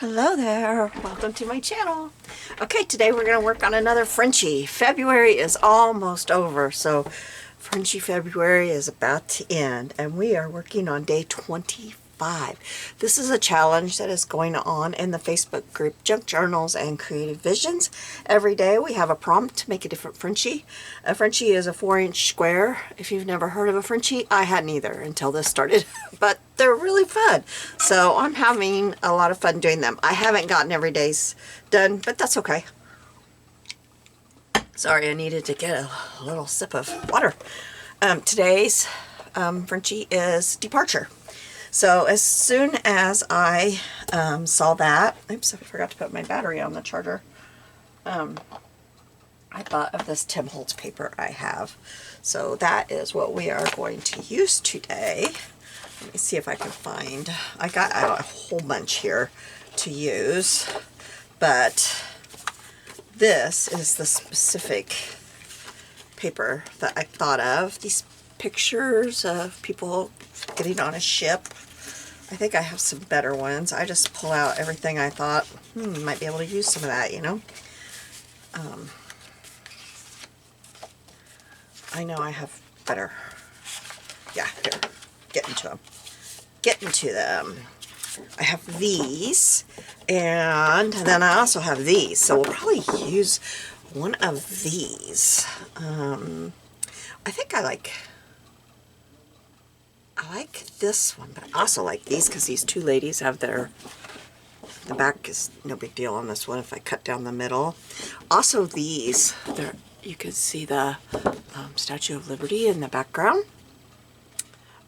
Hello there, welcome to my channel. Okay, today we're going to work on another Frenchie. February is almost over, so Frenchie February is about to end, and we are working on day 25. This is a challenge that is going on in the Facebook group Junk Journals and Creative Visions. Every day we have a prompt to make a different Frenchie. A Frenchie is a 4-inch square. If you've never heard of a Frenchie, I hadn't either until this started, but they're really fun. So I'm having a lot of fun doing them. I haven't gotten every day's done, but that's okay. Sorry, I needed to get a little sip of water. Today's Frenchie is Departure. So as soon as I saw that, oops, I forgot to put my battery on the charger. I thought of this Tim Holtz paper I have. So that is what we are going to use today. Let me see if I can find, I got a whole bunch here to use, but this is the specific paper that I thought of. These pictures of people getting on a ship. I think I have some better ones. I just pull out everything I thought, might be able to use some of that, you know. I know I have better. Yeah, here. Get into them. Get into them. I have these, and then I also have these. So we'll probably use one of these. I think I like this one, but I also like these because these two ladies have the back is no big deal on this one if I cut down the middle. Also these, there you can see the Statue of Liberty in the background.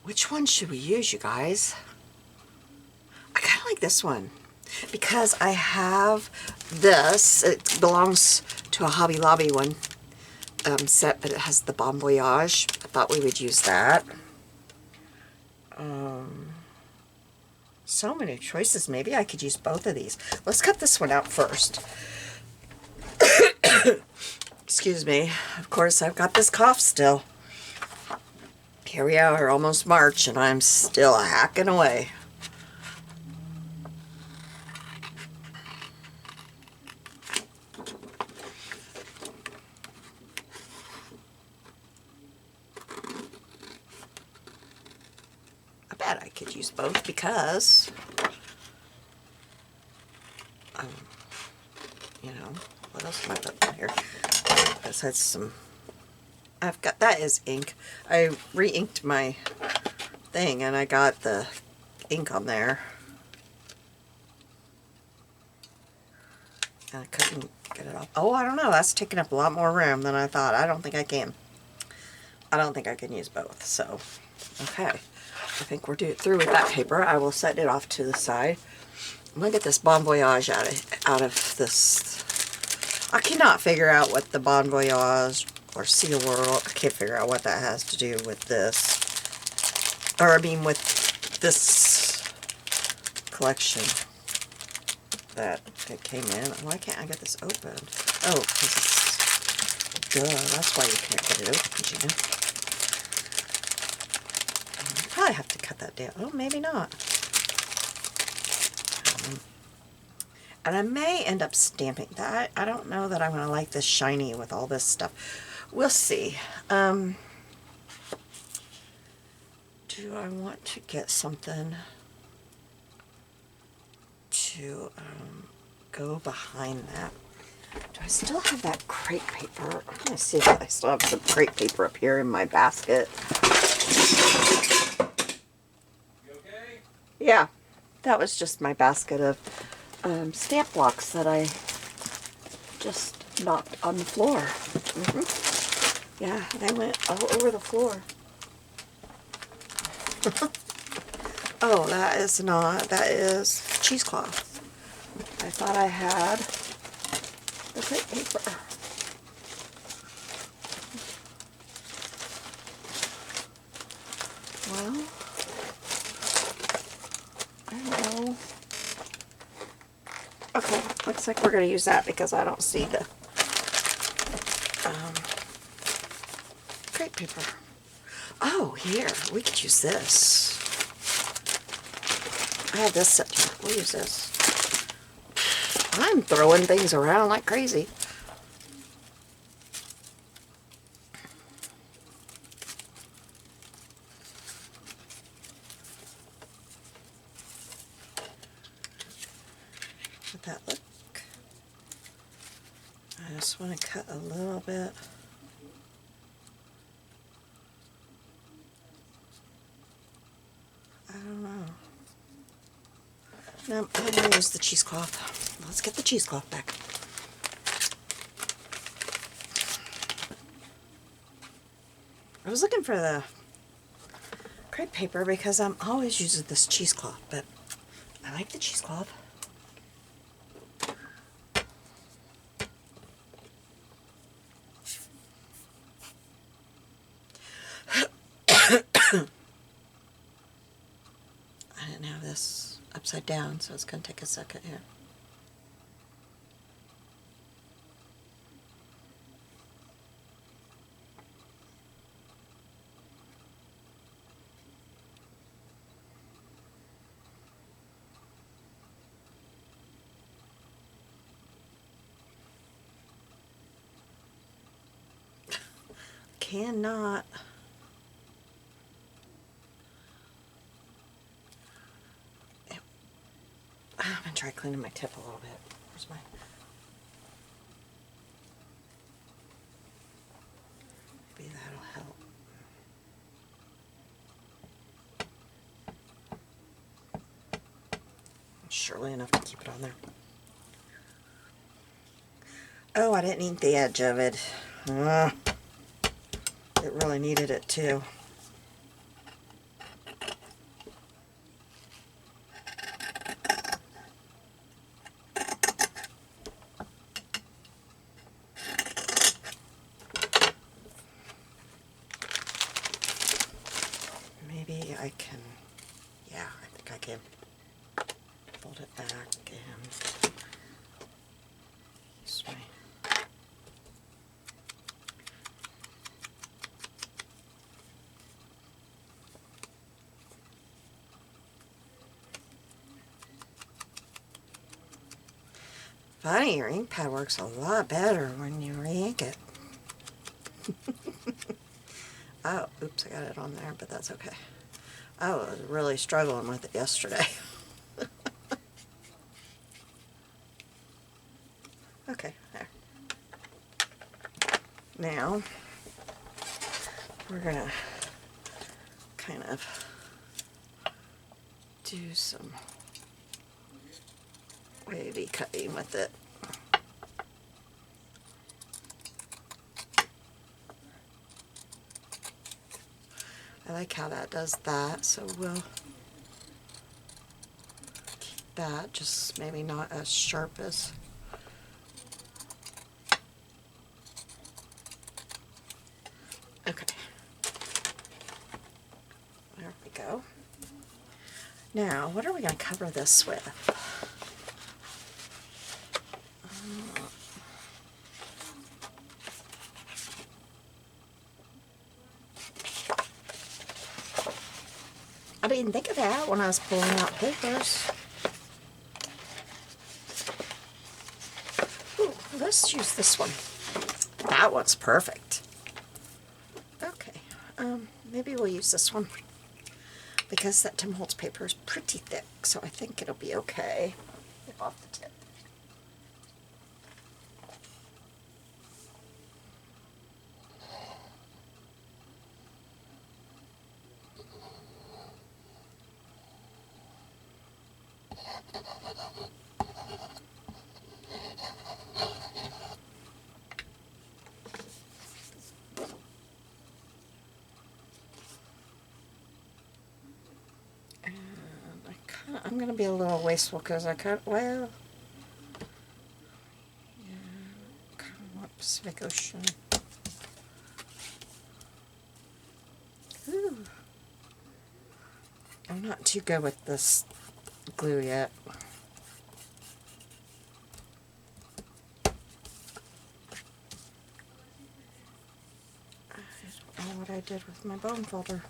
Which one should we use, you guys? I kind of like this one because I have this. It belongs to a Hobby Lobby one set, but it has the Bon Voyage. I thought we would use that. So many choices. Maybe I could use both of these. Let's cut this one out first. Excuse me. Of course, I've got this cough still. Here we are, almost March, and I'm still hacking away. I bet I could use both because, you know, what else am I putting in here? Besides some, I've got, that is ink. I re-inked my thing and I got the ink on there. And I couldn't get it off. Oh, I don't know. That's taking up a lot more room than I thought. I don't think I can. I don't think I can use both. So, okay. I think we're through with that paper. I will set it off to the side. I'm going to get this Bon Voyage out of this. I cannot figure out what the Bon Voyage or Sea World, I can't figure out what that has to do with this. Or I mean with this collection that it came in. Why can't I get this open? Oh, because it's, duh, that's why you can't get it open, Gina. I have to cut that down. Oh, maybe not. And I may end up stamping that. I don't know that I'm going to like this shiny with all this stuff. We'll see. Do I want to get something to go behind that? Do I still have that crepe paper? I'm going to see if I still have some crepe paper up here in my basket. Yeah, that was just my basket of stamp blocks that I just knocked on the floor. Yeah, they went all over the floor. Oh, that is not, that is cheesecloth. I thought I had the crepe paper. Well, no. Okay, looks like we're going to use that because I don't see the crepe paper. Oh, here, we could use this. I have this set here. We'll use this. I'm throwing things around like crazy. Let that look. I just want to cut a little bit. I don't know. No, I'm going to use the cheesecloth. Let's get the cheesecloth back. I was looking for the crepe paper because I'm always using this cheesecloth, but I like the cheesecloth. I didn't have this upside down, so it's going to take a second here. Cannot. I'm going to try cleaning my tip a little bit. Where's my... Maybe that'll help. Surely enough to keep it on there. Oh, I didn't eat the edge of it. It really needed it too. Maybe I can, yeah, I think I can fold it back and use my... Funny, your ink pad works a lot better when you re-ink it. Oh, oops, I got it on there, but that's okay. I was really struggling with it yesterday. Okay, there. Now, we're gonna kind of do some wavy cutting with it. I like how that does that, so we'll keep that, just maybe not as sharp as... Okay. There we go. Now, what are we going to cover this with? I didn't think of that when I was pulling out papers. Ooh, let's use this one. That one's perfect. Okay, maybe we'll use this one because that Tim Holtz paper is pretty thick, so I think it'll be okay. Get off the tip. I'm going to be a little wasteful because I cut, well, yeah, kind of want Pacific Ocean. Ooh. I'm not too good with this glue yet. I don't know what I did with my bone folder.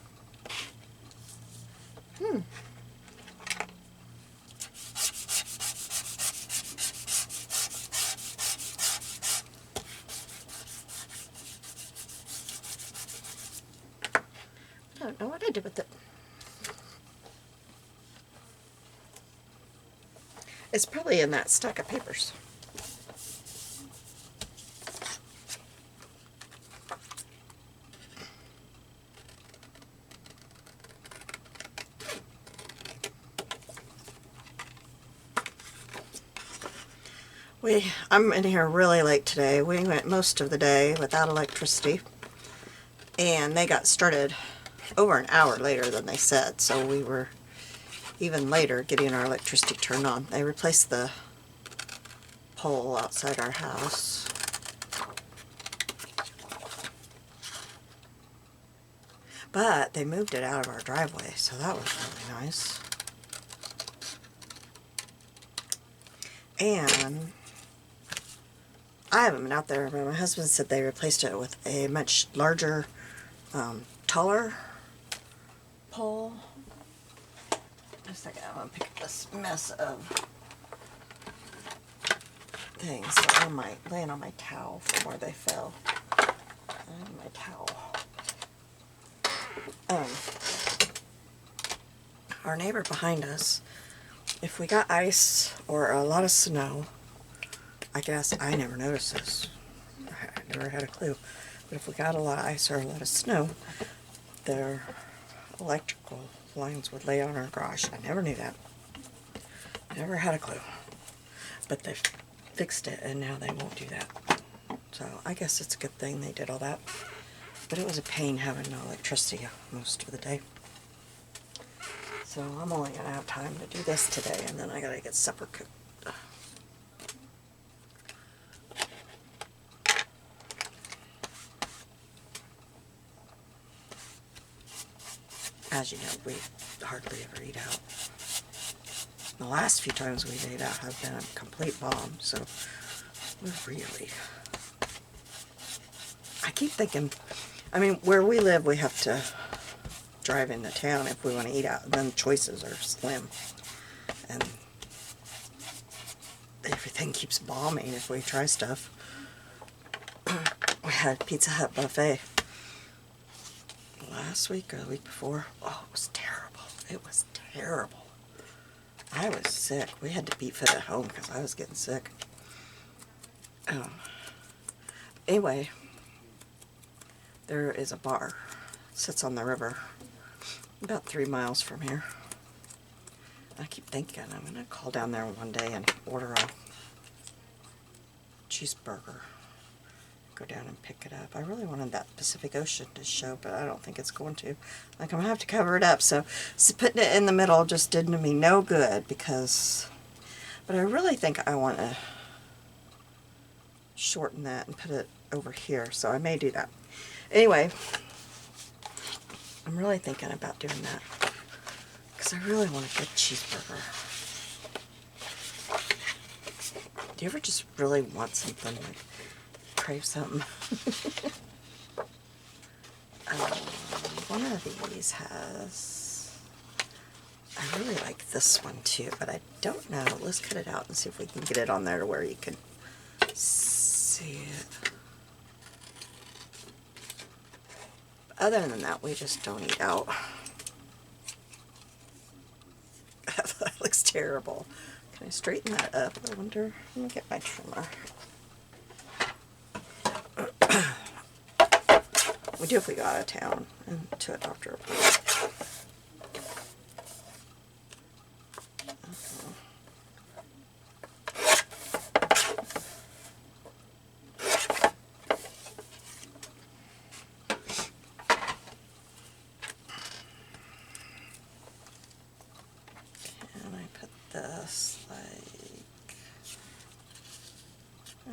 It's probably in that stack of papers. I'm in here really late today. We went most of the day without electricity, and they got started over an hour later than they said, so we were even later getting our electricity turned on. They replaced the pole outside our house. But they moved it out of our driveway, so that was really nice. And I haven't been out there, but my husband said they replaced it with a much larger, taller pole. Just a second, I'm going to pick up this mess of things that are laying on my towel from where they fell. And my towel. Our neighbor behind us, if we got ice or a lot of snow, I guess I never noticed this. I never had a clue. But if we got a lot of ice or a lot of snow, their electrical lines would lay on our garage. I never knew that. Never had a clue. But they fixed it, and now they won't do that. So I guess it's a good thing they did all that. But it was a pain having no electricity most of the day. So I'm only going to have time to do this today, and then I got to get supper cooked. As you know, we hardly ever eat out. The last few times we've ate out have been a complete bomb, so we're really... I keep thinking, I mean, where we live, we have to drive into town if we want to eat out, and then the choices are slim. And everything keeps bombing if we try stuff. We had Pizza Hut buffet last week or the week before. Oh, it was terrible. It was terrible. I was sick. We had to beat fit at home because I was getting sick. Anyway, there is a bar. It sits on the river about 3 miles from here. I keep thinking I'm going to call down there one day and order a cheeseburger. Go down and pick it up. I really wanted that Pacific Ocean to show, but I don't think it's going to. Like, I'm going to have to cover it up. So putting it in the middle just did me no good because... But I really think I want to shorten that and put it over here. So I may do that. Anyway, I'm really thinking about doing that because I really want a good cheeseburger. Do you ever just really want something, like crave something? One of these has, I really like this one too, but I don't know. Let's cut it out and see if we can get it on there to where you can see it. Other than that, we just don't eat out. That looks terrible. Can I straighten that up? I wonder. Let me get my trimmer. We do if we go out of town and to a doctor appointment. This, like,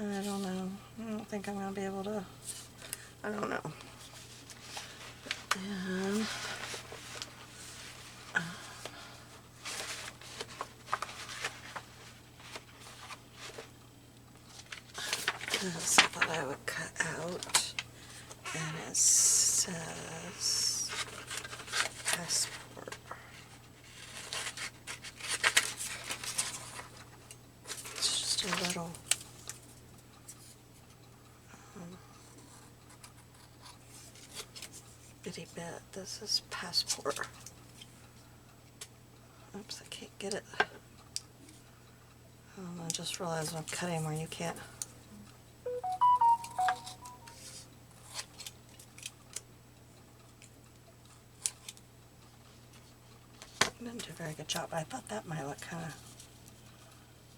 I don't know. I don't think I'm going to be able to, I don't know. And, this I thought I would cut out, and it says passport. A little bitty bit. This is passport. Oops, I can't get it. just realized I'm cutting where you can't. I didn't do a very good job. I thought that might look kind of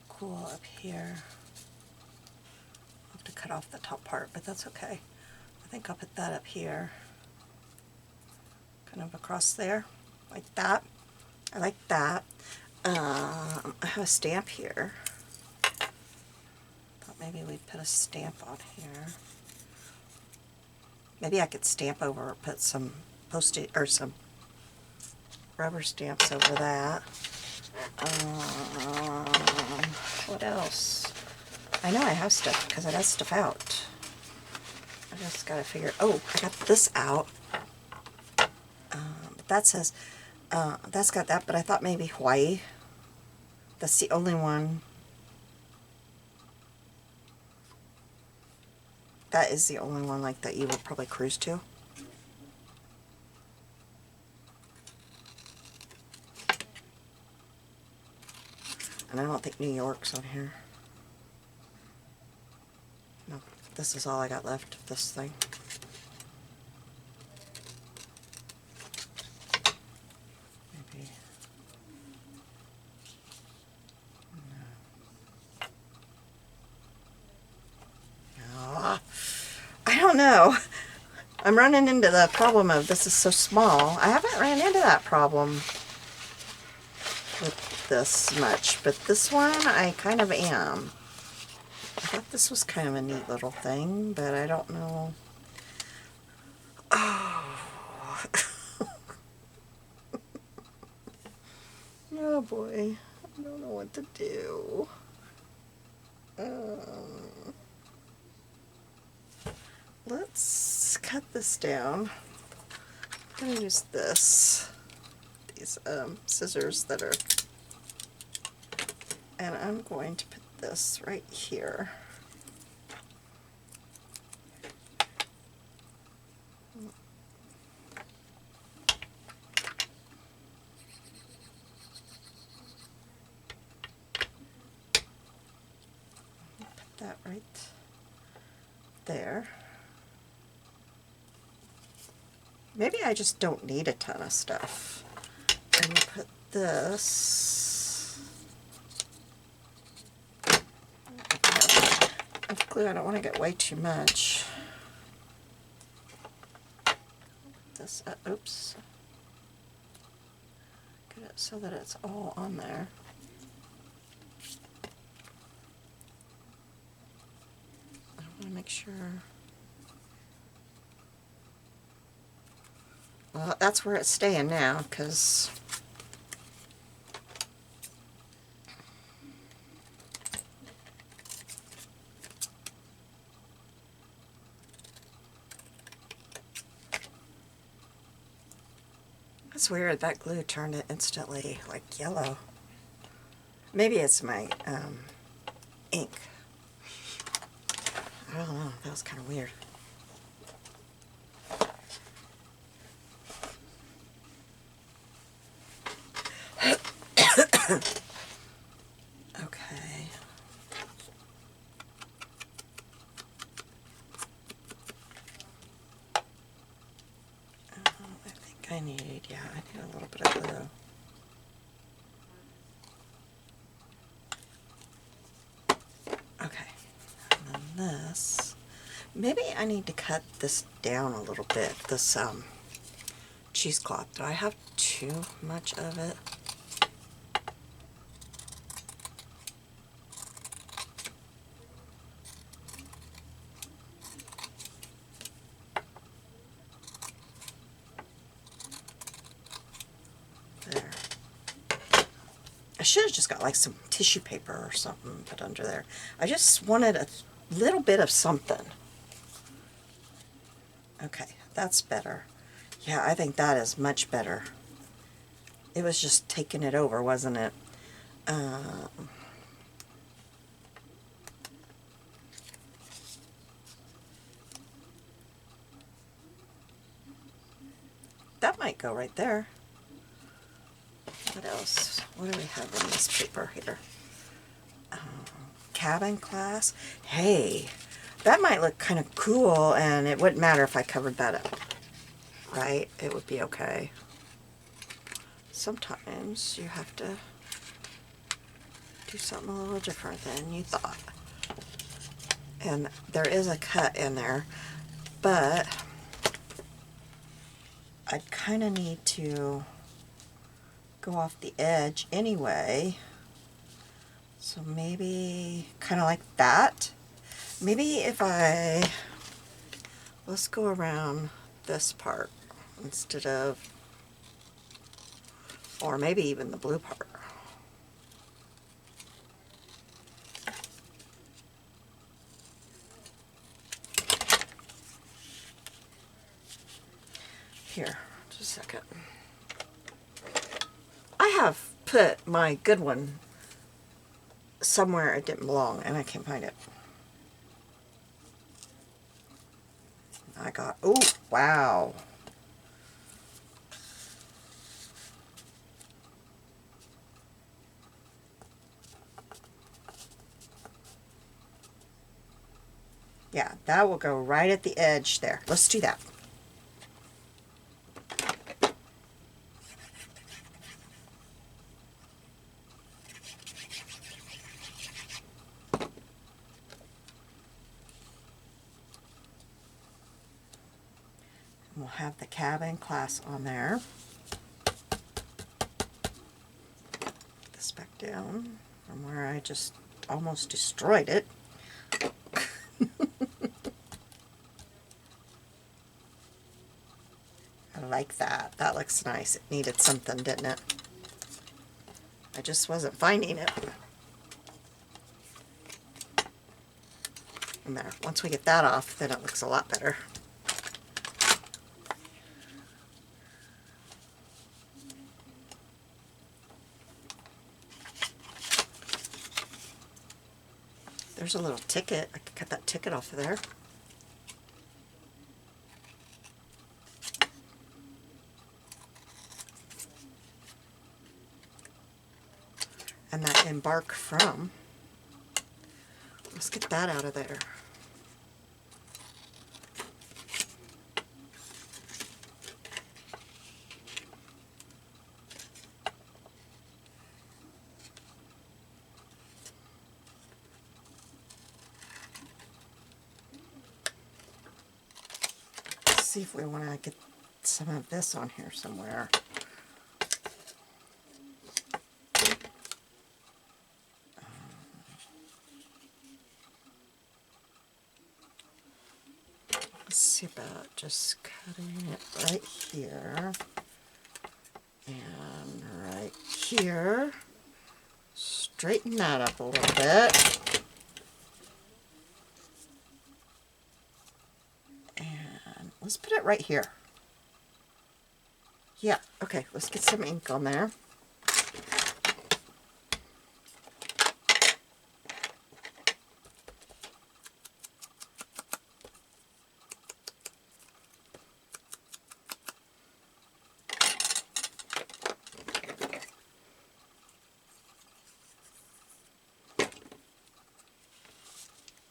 cool up here. I'll have to cut off the top part, but that's okay. I think I'll put that up here, kind of across there, like that. I like that. I have a stamp here. Thought maybe we'd put a stamp on here. Maybe I could stamp over or put some post-it or some rubber stamps over that. What else? I know I have stuff because I got stuff out. I just gotta figure. Oh, I got this out. That says that's got that, but I thought maybe Hawaii. That's the only one. That is the only one like that you would probably cruise to. And I don't think New York's on here. No, this is all I got left of this thing. Maybe. No. I don't know. I'm running into the problem of this is so small. I haven't ran into that problem with this much, but this one I kind of am. I thought this was kind of a neat little thing, but I don't know. Oh, oh boy, I don't know what to do. Let's cut this down. I'm going to use these scissors that are, and I'm going to put this right here. Put that right there. Maybe I just don't need a ton of stuff. And put this. With glue, I don't want to get way too much. This, oops. Get it so that it's all on there. I want to make sure. Well, that's where it's staying now, because it's weird, that glue turned it instantly like yellow. Maybe it's my ink. I don't know, that was kind of weird. Okay. I think I need a little bit of glue. Okay. And then this. Maybe I need to cut this down a little bit, this cheesecloth. Do I have too much of it? There. I should have just got like some tissue paper or something put under there. I just wanted a little bit of something. Okay, that's better. Yeah, I think that is much better. It was just taking it over, wasn't it? That might go right there. What else? What do we have on this paper here? cabin class. Hey, that might look kind of cool, and it wouldn't matter if I covered that up, right? It would be okay. Sometimes you have to do something a little different than you thought. And there is a cut in there, but I kind of need to go off the edge anyway. So maybe kind of like that. Maybe if let's go around this part instead of, or maybe even the blue part. Here, just a second. I have put my good one somewhere it didn't belong, and I can't find it. I got, oh, wow. Yeah, that will go right at the edge there. Let's do that. We'll have the cabin class on there. Put this back down from where I just almost destroyed it. I like that. That looks nice. It needed something, didn't it? I just wasn't finding it. And there. Once we get that off, then it looks a lot better. There's a little ticket. I could cut that ticket off of there. And that embark from. Let's get that out of there. See if we want to get some of this on here somewhere. Let's see about just cutting it right here and right here. Straighten that up a little bit. Let's put it right here. Yeah, okay, let's get some ink on there.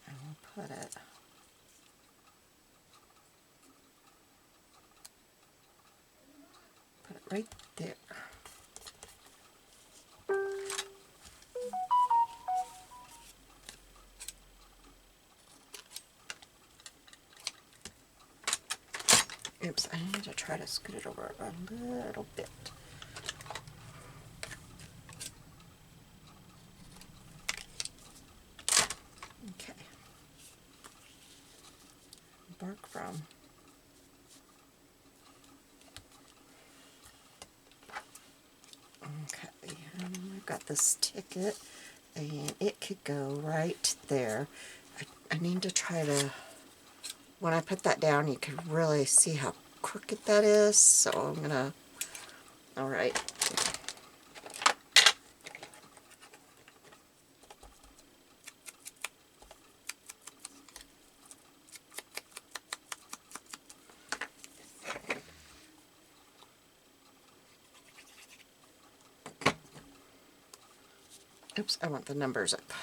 And we'll put it right there. Oops, I need to try to scoot it over a little bit. Okay. Bark from. Okay, and I've got this ticket, and it could go right there. I need to try to, when I put that down, you can really see how crooked that is, so I'm gonna, alright. Oops, I want the numbers up.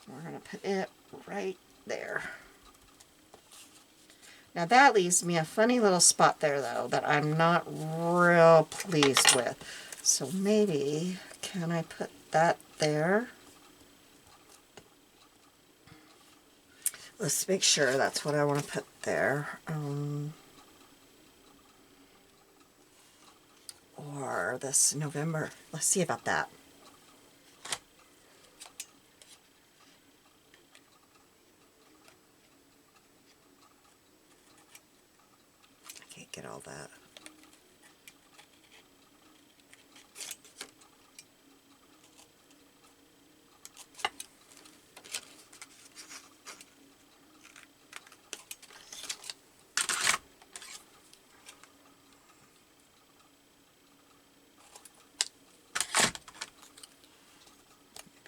We're going to put it right there. Now that leaves me a funny little spot there though that I'm not real pleased with. So maybe, can I put that there? Let's make sure that's what I want to put there. Or this November. Let's see about that. I can't get all that.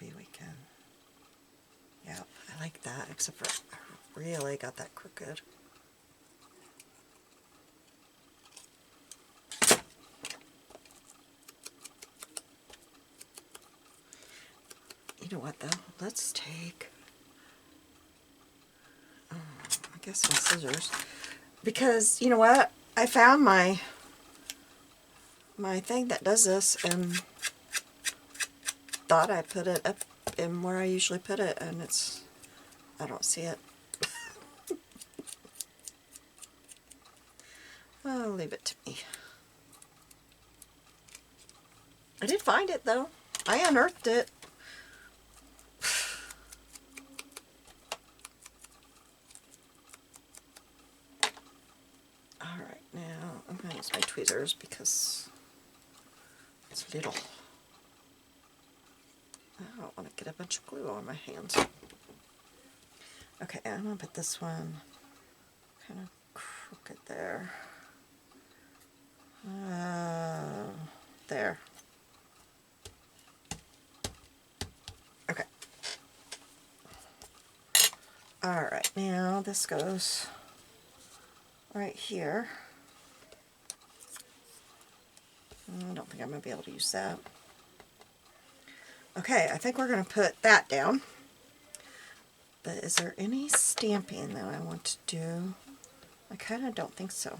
Maybe we can. Yeah, I like that, except for I really got that crooked. You know what though? Let's take, I guess my scissors, because you know what? I found my thing that does this and thought I put it up in where I usually put it, and I don't see it. I'll leave it to me. I did find it though. I unearthed it. Alright, now I'm going to use my tweezers because it's little. I don't want to get a bunch of glue on my hands. Okay, I'm going to put this one kind of crooked there. There. Okay. Alright, now this goes right here. I don't think I'm going to be able to use that. Okay, I think we're going to put that down. But is there any stamping that I want to do? I kind of don't think so.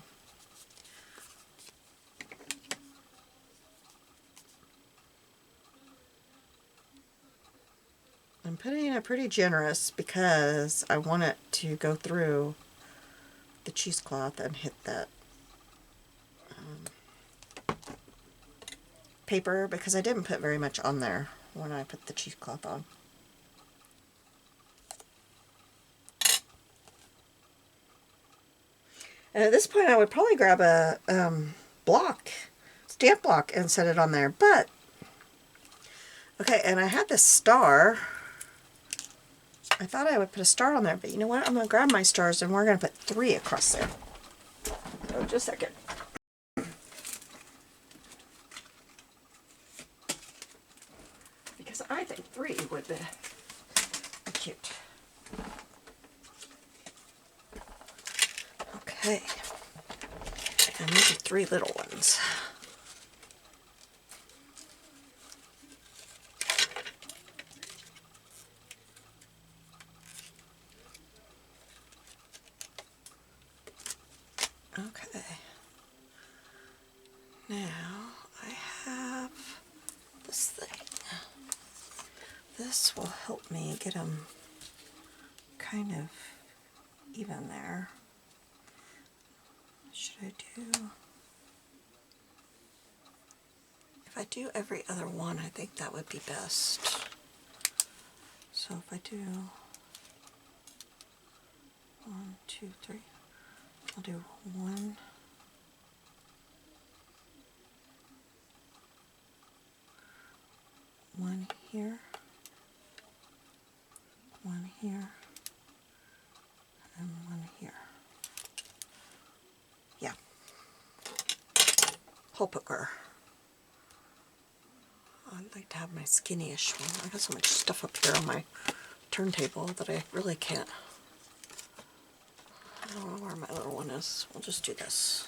I'm putting it pretty generous because I want it to go through the cheesecloth and hit that paper, because I didn't put very much on there when I put the cheesecloth on. And at this point I would probably grab a stamp block and set it on there, but okay, and I had this star. I thought I would put a star on there, but you know what? I'm going to grab my stars and we're going to put 3 across there. So just a second. Because I think 3 would be cute. Okay. And these are 3 little ones. Okay, now I have this thing. This will help me get them kind of even there. Should I do, if I do every other one, I think that would be best. So if I do 1, 2, 3, I'll do 1, 1 here, 1 here, and 1 here. Yeah. Hole poker. I'd like to have my skinny-ish one. I got so much stuff up here on my turntable that I really can't. I don't know where my little one is. We'll just do this.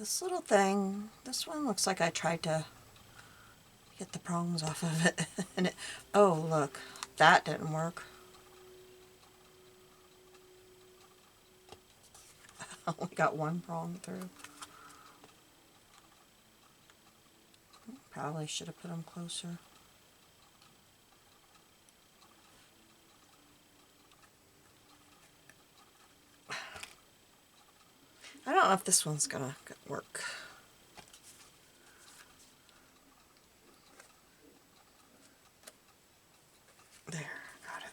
this little thing, this one looks like I tried to get the prongs off of it. And it, oh look, that didn't work. I only got one prong through. Probably should have put them closer. I don't know if this one's gonna work. There, got it.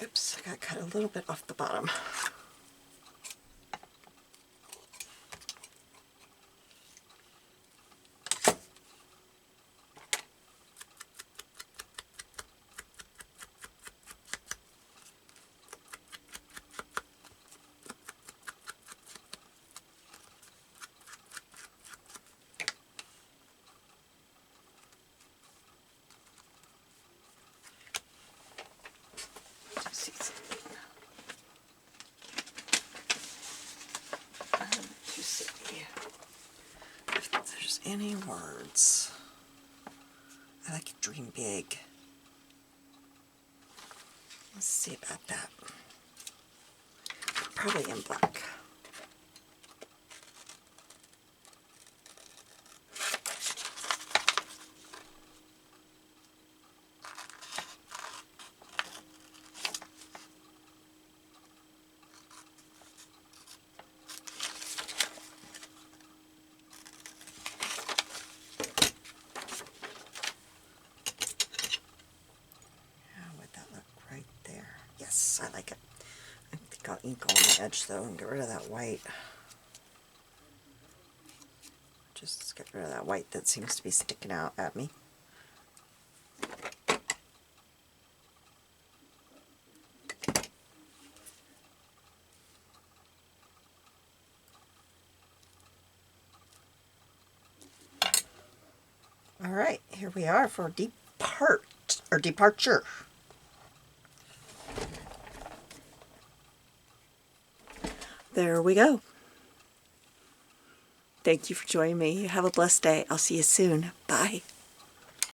Oops, I got cut a little bit off the bottom. Any words. I like to dream big. Let's see about that. Probably in black. Yes, I like it. I think I'll ink on the edge though and get rid of that white. Just get rid of that white that seems to be sticking out at me. All right, here we are for departure. There we go. Thank you for joining me. Have a blessed day. I'll see you soon. Bye.